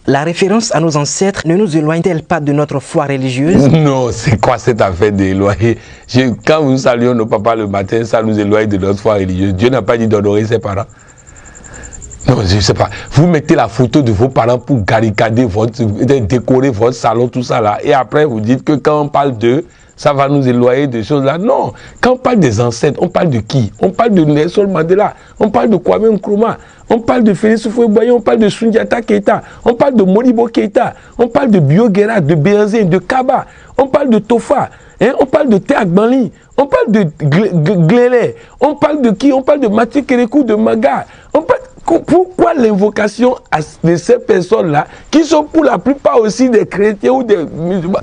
La référence à nos ancêtres ne nous éloigne-t-elle pas de notre foi religieuse? Non, c'est quoi cette affaire d'éloigner? Quand nous saluons nos papas le matin, ça nous éloigne de notre foi religieuse. Dieu n'a pas dit d'honorer ses parents. Non, je ne sais pas. Vous mettez la photo de vos parents pour barricader décorer votre salon, tout ça là. Et après, vous dites que quand on parle d'eux, ça va nous éloigner de choses là. Non. Quand on parle des ancêtres, on parle de qui? On parle de Nelson Mandela. On parle de Kwame Nkrumah. On parle de Félix Houphouët-Boigny. On parle de Soundiata Keita. On parle de Modibo Keita. On parle de Bio Guerra, de Béhanzé, de Kaba. On parle de Tofa. Hein? On parle de Théa Gbanli. On parle de Glélé. On parle de qui? On parle de Mathieu Kérékou, de Maga. On parle... Pourquoi l'invocation de ces personnes-là, qui sont pour la plupart aussi des chrétiens ou des musulmans,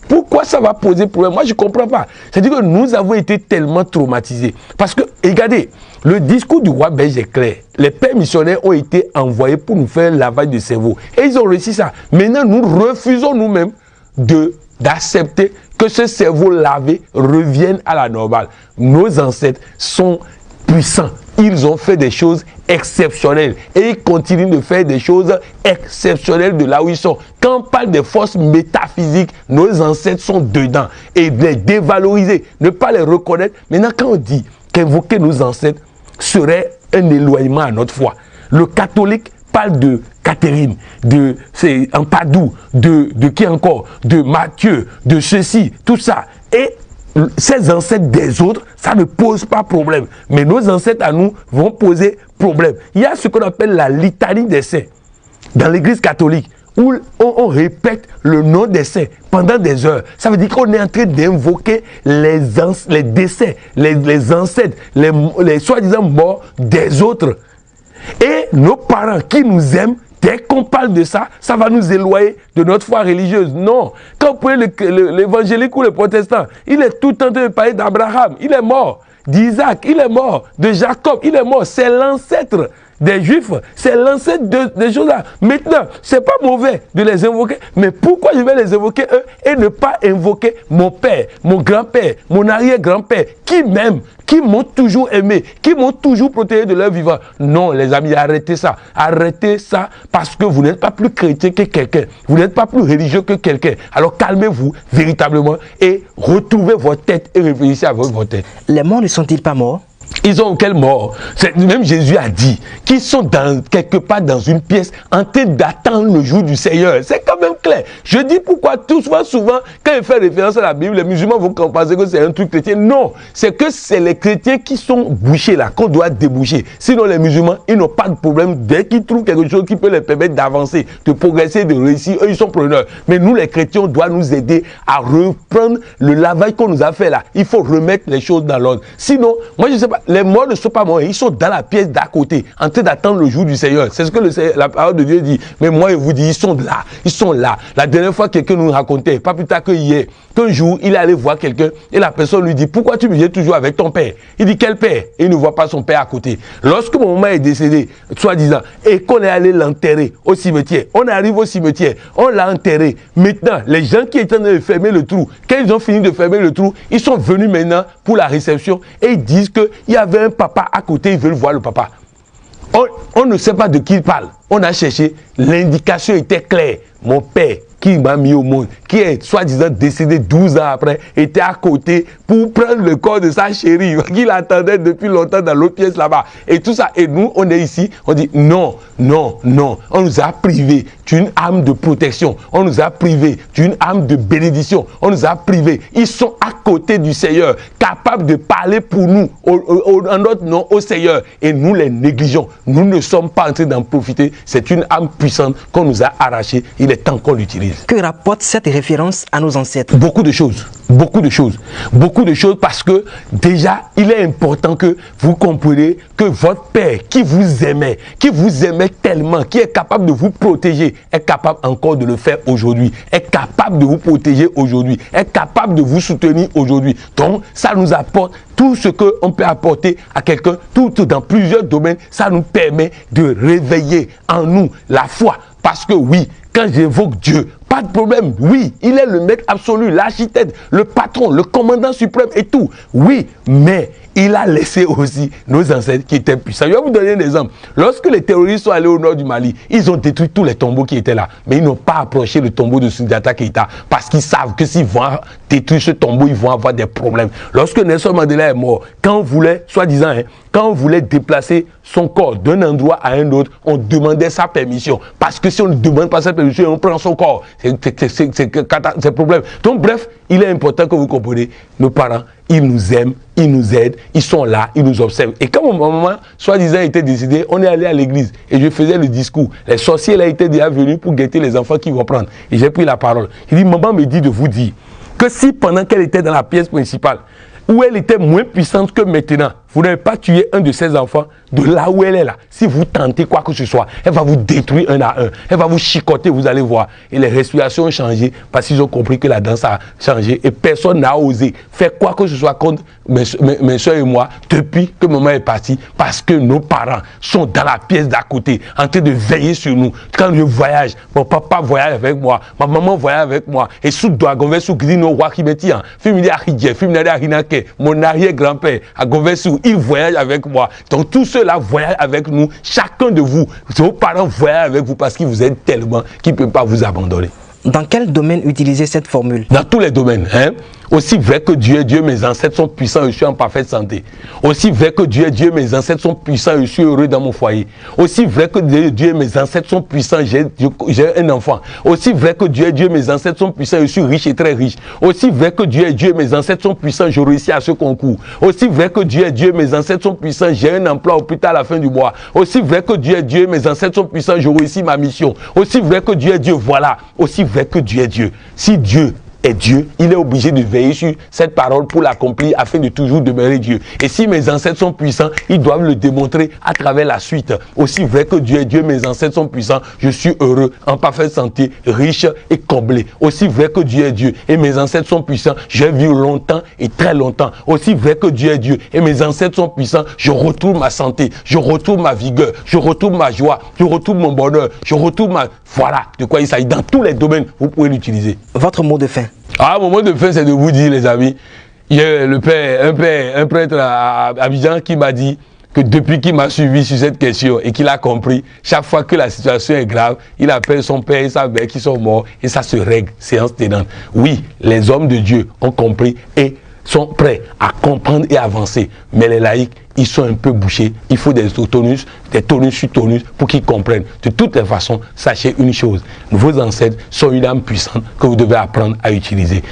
pourquoi ça va poser problème? Moi, je ne comprends pas. C'est-à-dire que nous avons été tellement traumatisés. Parce que, regardez, le discours du roi belge est clair. Les pères missionnaires ont été envoyés pour nous faire un lavage de cerveau. Et ils ont réussi ça. Maintenant, nous refusons nous-mêmes d'accepter que ce cerveau lavé revienne à la normale. Nos ancêtres sont puissants. Ils ont fait des choses exceptionnelles et ils continuent de faire des choses exceptionnelles de là où ils sont. Quand on parle des forces métaphysiques, nos ancêtres sont dedans et les dévaloriser, ne pas les reconnaître. Maintenant, quand on dit qu'invoquer nos ancêtres serait un éloignement à notre foi, le catholique parle de Catherine, de Ampadu, de qui encore, de Matthieu, de ceci, tout ça. Et ces ancêtres des autres, ça ne pose pas problème. Mais nos ancêtres à nous vont poser problème. Il y a ce qu'on appelle la litanie des saints dans l'église catholique, où on répète le nom des saints pendant des heures. Ça veut dire qu'on est en train d'invoquer les décès, les ancêtres, les soi-disant morts des autres. Et nos parents qui nous aiment, dès qu'on parle de ça, ça va nous éloigner de notre foi religieuse. Non. Quand vous prenez l'évangélique ou le protestant, il est tout le temps en train de parler d'Abraham. Il est mort. D'Isaac, il est mort. De Jacob, il est mort. C'est l'ancêtre des Juifs. C'est l'ancêtre des choses-là. Maintenant, c'est pas mauvais de les invoquer. Mais pourquoi je vais les invoquer eux et ne pas invoquer mon père, mon grand-père, mon arrière-grand-père, qui m'aiment, qui m'ont toujours aimé, qui m'ont toujours protégé de leur vivant? Non, les amis, arrêtez ça. Arrêtez ça parce que vous n'êtes pas plus chrétien que quelqu'un. Vous n'êtes pas plus religieux que quelqu'un. Alors calmez-vous véritablement et retrouvez votre tête et réfléchissez à votre tête. Les morts ne sont-ils pas morts? Ils ont quelle mort? Même Jésus a dit qu'ils sont quelque part dans une pièce en train d'attendre le jour du Seigneur. C'est quand même clair. Je dis pourquoi souvent, quand il fait référence à la Bible, les musulmans vont penser que c'est un truc chrétien. Non, c'est que c'est les chrétiens qui sont bouchés là, qu'on doit déboucher. Sinon, les musulmans, ils n'ont pas de problème. Dès qu'ils trouvent quelque chose qui peut les permettre d'avancer, de progresser, de réussir, eux, ils sont preneurs. Mais nous, les chrétiens, on doit nous aider à reprendre le lavage qu'on nous a fait là. Il faut remettre les choses dans l'ordre. Sinon, moi, je ne sais pas, les morts ne sont pas morts, ils sont dans la pièce d'à côté, en train d'attendre le jour du Seigneur. C'est ce que la parole de Dieu dit. Mais moi, je vous dis, ils sont là, ils sont là. La dernière fois, quelqu'un nous racontait, pas plus tard que hier, qu'un jour, il est allé voir quelqu'un et la personne lui dit, pourquoi tu me viens toujours avec ton père? Il dit, quel père? Et il ne voit pas son père à côté. Lorsque mon maman est décédée, soi-disant, et qu'on est allé l'enterrer au cimetière, on arrive au cimetière, on l'a enterré. Maintenant, les gens qui étaient en train de fermer le trou, quand ils ont fini de fermer le trou, ils sont venus maintenant pour la réception et ils disent qu'il y avait un papa à côté, ils veulent voir le papa. On ne sait pas de qui il parle. On a cherché, l'indication était claire. Mon père, qui m'a mis au monde, qui est soi-disant décédé 12 ans après, était à côté pour prendre le corps de sa chérie, qu'il attendait depuis longtemps dans l'autre pièce là-bas. Et tout ça, et nous, on est ici, on dit non, non, non. On nous a privés d'une âme de protection. On nous a privés d'une âme de bénédiction. On nous a privés. Ils sont à côté du Seigneur, capables de parler pour nous, en notre nom au Seigneur. Et nous les négligeons. Nous ne sommes pas en train d'en profiter. C'est une âme puissante qu'on nous a arrachée. Il est temps qu'on l'utilise. Que rapporte cette référence à nos ancêtres? Beaucoup de choses. Beaucoup de choses. Beaucoup de choses parce que déjà, il est important que vous compreniez que votre Père qui vous aimait tellement, qui est capable de vous protéger, est capable encore de le faire aujourd'hui, est capable de vous protéger aujourd'hui, est capable de vous soutenir aujourd'hui. Donc, ça nous apporte tout ce qu'on peut apporter à quelqu'un, tout dans plusieurs domaines, ça nous permet de réveiller en nous la foi. Parce que oui, quand j'évoque Dieu, Pas de problème. Oui, il est le maître absolu, l'architecte, le patron, le commandant suprême et tout. Oui, mais il a laissé aussi nos ancêtres qui étaient puissants. Je vais vous donner un exemple. Lorsque les terroristes sont allés au nord du Mali, ils ont détruit tous les tombeaux qui étaient là. Mais ils n'ont pas approché le tombeau de Soundiata Keïta parce qu'ils savent que s'ils vont détruire ce tombeau, ils vont avoir des problèmes. Lorsque Nelson Mandela est mort, quand on voulait, soi-disant, quand on voulait déplacer son corps d'un endroit à un autre, on demandait sa permission. Parce que si on ne demande pas sa permission, on prend son corps. C'est problème. Donc bref, il est important que vous compreniez, nos parents, ils nous aiment, ils nous aident, ils sont là, ils nous observent. Et quand mon maman, soi-disant, était décédée, on est allé à l'église et je faisais le discours. Les sorciers là étaient déjà venus pour guetter les enfants qui vont prendre. Et j'ai pris la parole. Il dit, maman me dit de vous dire que si pendant qu'elle était dans la pièce principale, où elle était moins puissante que maintenant, vous n'avez pas tué un de ses enfants de là où elle est là. Si vous tentez quoi que ce soit, elle va vous détruire un à un. Elle va vous chicoter, vous allez voir. Et les respirations ont changé parce qu'ils ont compris que la danse a changé. Et personne n'a osé faire quoi que ce soit contre mes soeurs et moi depuis que maman est partie. Parce que nos parents sont dans la pièce d'à côté, en train de veiller sur nous. Quand je voyage, mon papa voyage avec moi, ma maman voyage avec moi. Et sous Douagonvé, sous Grino, Wakimeti, mon arrière-grand-père, à Gonversou, il voyage avec moi. Donc tous ceux-là voyagent avec nous. Chacun de vous, vos parents voyagent avec vous parce qu'ils vous aiment tellement qu'ils ne peuvent pas vous abandonner. Dans quel domaine utiliser cette formule? Dans tous les domaines. Aussi vrai que Dieu est Dieu, mes ancêtres sont puissants et je suis en parfaite santé. Aussi vrai que Dieu est Dieu, mes ancêtres sont puissants et je suis heureux dans mon foyer. Aussi vrai que Dieu est Dieu, mes ancêtres sont puissants, j'ai un enfant. Aussi vrai que Dieu est Dieu, mes ancêtres sont puissants et je suis riche et très riche. Aussi vrai que Dieu est Dieu, mes ancêtres sont puissants, je réussis à ce concours. Aussi vrai que Dieu est Dieu, mes ancêtres sont puissants, j'ai un emploi au plus tard à la fin du mois. Aussi vrai que Dieu est Dieu, mes ancêtres sont puissants, je réussis ma mission. Aussi vrai que Dieu est Dieu, voilà. Aussi vrai que Dieu est Dieu. Si Dieu est Dieu, il est obligé de veiller sur cette parole pour l'accomplir afin de toujours demeurer Dieu. Et si mes ancêtres sont puissants, ils doivent le démontrer à travers la suite. Aussi vrai que Dieu est Dieu, mes ancêtres sont puissants, je suis heureux, en parfaite santé, riche et comblé. Aussi vrai que Dieu est Dieu et mes ancêtres sont puissants, je vis longtemps et très longtemps. Aussi vrai que Dieu est Dieu et mes ancêtres sont puissants, je retrouve ma santé, je retrouve ma vigueur, je retrouve ma joie, je retrouve mon bonheur, je retrouve ma... Voilà de quoi il s'agit. Dans tous les domaines, vous pouvez l'utiliser. Votre mot de fin? Mon mot de fin, c'est de vous dire, les amis, il y a un prêtre à Abidjan qui m'a dit que depuis qu'il m'a suivi sur cette question et qu'il a compris, chaque fois que la situation est grave, il appelle son père et sa mère qui sont morts et ça se règle, séance tenante. Oui, les hommes de Dieu ont compris et sont prêts à comprendre et avancer, mais les laïcs, ils sont un peu bouchés. Il faut des tonus sur tonus pour qu'ils comprennent. De toutes les façons, sachez une chose. Vos ancêtres sont une âme puissante que vous devez apprendre à utiliser.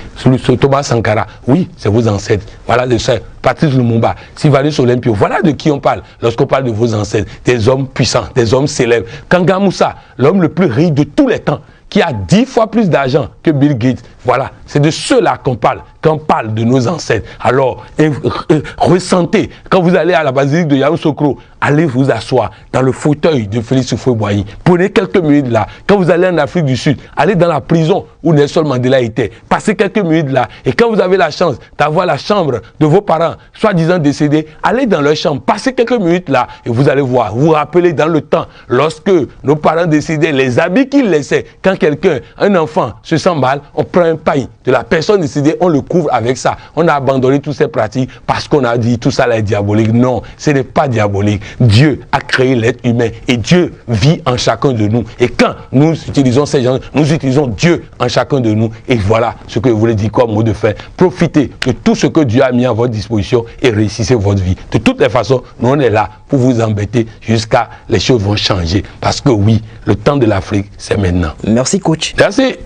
Thomas Sankara, oui, c'est vos ancêtres. Voilà le seul. Patrice Lumumba, Sylvanus Olympio, voilà de qui on parle lorsqu'on parle de vos ancêtres. Des hommes puissants, des hommes célèbres. Kanga Moussa, l'homme le plus riche de tous les temps, qui a 10 fois plus d'argent que Bill Gates. Voilà, c'est de ceux-là qu'on parle, quand on parle de nos ancêtres. Alors, ressentez, quand vous allez à la basilique de Yamoussoukro, allez vous asseoir dans le fauteuil de Félix Houphouët-Boigny. Prenez quelques minutes là. Quand vous allez en Afrique du Sud, allez dans la prison où Nelson Mandela était. Passez quelques minutes là. Et quand vous avez la chance d'avoir la chambre de vos parents, soi-disant décédés, allez dans leur chambre. Passez quelques minutes là et vous allez voir. Vous vous rappelez dans le temps, lorsque nos parents décédaient, les habits qu'ils laissaient, quand quelqu'un, un enfant, se sent mal, on prend un paille de la personne décédée, on le couvre avec ça. On a abandonné toutes ces pratiques parce qu'on a dit tout ça là est diabolique. Non, ce n'est pas diabolique. Dieu a créé l'être humain et Dieu vit en chacun de nous. Et quand nous utilisons ces gens, nous utilisons Dieu en chacun de nous. Et voilà ce que je voulais dire comme mot de fin. Profitez de tout ce que Dieu a mis à votre disposition et réussissez votre vie. De toutes les façons, nous on est là pour vous embêter jusqu'à les choses vont changer. Parce que oui, le temps de l'Afrique, c'est maintenant. Merci coach. Merci.